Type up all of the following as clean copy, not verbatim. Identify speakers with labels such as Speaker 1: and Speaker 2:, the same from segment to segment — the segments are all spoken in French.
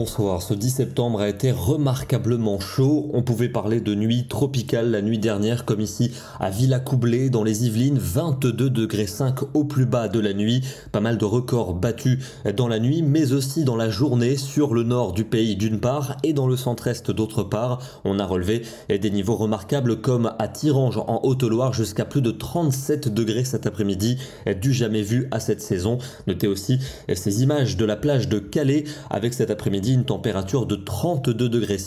Speaker 1: Bonsoir, ce 10 septembre a été remarquablement chaud. On pouvait parler de nuit tropicale la nuit dernière, comme ici à Villacoublay dans les Yvelines, 22,5 degrés au plus bas de la nuit. Pas mal de records battus dans la nuit, mais aussi dans la journée sur le nord du pays d'une part et dans le centre-est d'autre part. On a relevé des niveaux remarquables comme à Thirange en Haute-Loire jusqu'à plus de 37 degrés cet après-midi, du jamais vu à cette saison. Notez aussi ces images de la plage de Calais avec cet après-midi une température de 32,6 degrés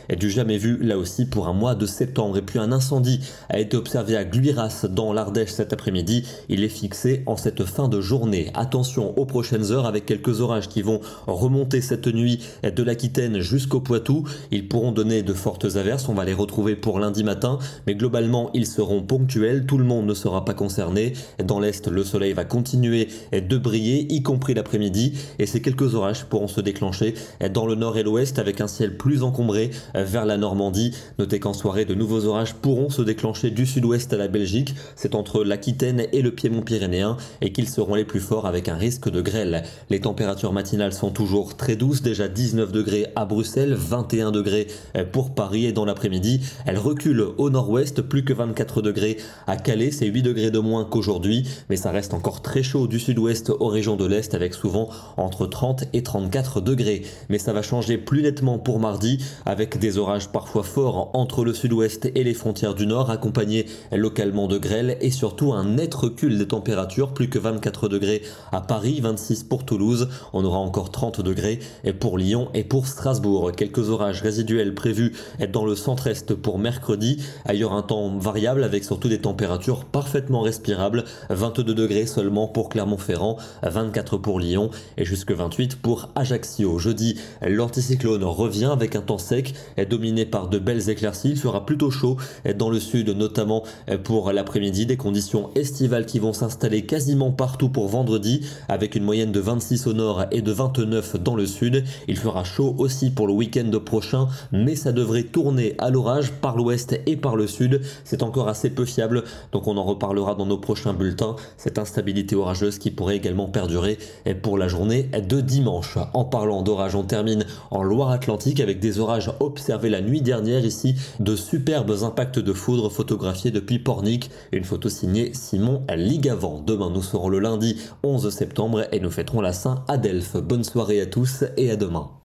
Speaker 1: et du jamais vu là aussi pour un mois de septembre. Et puis un incendie a été observé à Gluiras dans l'Ardèche cet après-midi. Il est fixé en cette fin de journée. Attention aux prochaines heures avec quelques orages qui vont remonter cette nuit de l'Aquitaine jusqu'au Poitou. Ils pourront donner de fortes averses. On va les retrouver pour lundi matin, mais globalement ils seront ponctuels. Tout le monde ne sera pas concerné. Dans l'Est, le soleil va continuer de briller, y compris l'après-midi, et ces quelques orages pourront se déclencher dans le nord et l'ouest avec un ciel plus encombré vers la Normandie. Notez qu'en soirée, de nouveaux orages pourront se déclencher du sud-ouest à la Belgique. C'est entre l'Aquitaine et le Piémont pyrénéen et qu'ils seront les plus forts avec un risque de grêle. Les températures matinales sont toujours très douces, déjà 19 degrés à Bruxelles, 21 degrés pour Paris, et dans l'après-midi, elles reculent au nord-ouest, plus que 24 degrés à Calais, c'est 8 degrés de moins qu'aujourd'hui, mais ça reste encore très chaud du sud-ouest aux régions de l'Est avec souvent entre 30 et 34 degrés. Mais ça va changer plus nettement pour mardi avec des orages parfois forts entre le sud-ouest et les frontières du nord, accompagnés localement de grêle et surtout un net recul des températures, plus que 24 degrés à Paris, 26 pour Toulouse, on aura encore 30 degrés pour Lyon et pour Strasbourg. Quelques orages résiduels prévus dans le centre-est pour mercredi, ailleurs un temps variable avec surtout des températures parfaitement respirables, 22 degrés seulement pour Clermont-Ferrand, 24 pour Lyon et jusque 28 pour Ajaccio. Jeudi, l'anticyclone revient avec un temps sec dominé par de belles éclaircies. Il fera plutôt chaud dans le sud, notamment pour l'après-midi. Des conditions estivales qui vont s'installer quasiment partout pour vendredi avec une moyenne de 26 au nord et de 29 dans le sud. Il fera chaud aussi pour le week-end prochain, mais ça devrait tourner à l'orage par l'ouest et par le sud. C'est encore assez peu fiable, donc on en reparlera dans nos prochains bulletins. Cette instabilité orageuse qui pourrait également perdurer pour la journée de dimanche. En parlant d'orage, on termine en Loire-Atlantique avec des orages observés la nuit dernière ici, de superbes impacts de foudre photographiés depuis Pornic. Une photo signée Simon Ligavant. Demain nous serons le lundi 11 septembre et nous fêterons la Saint-Adelphe. Bonne soirée à tous et à demain.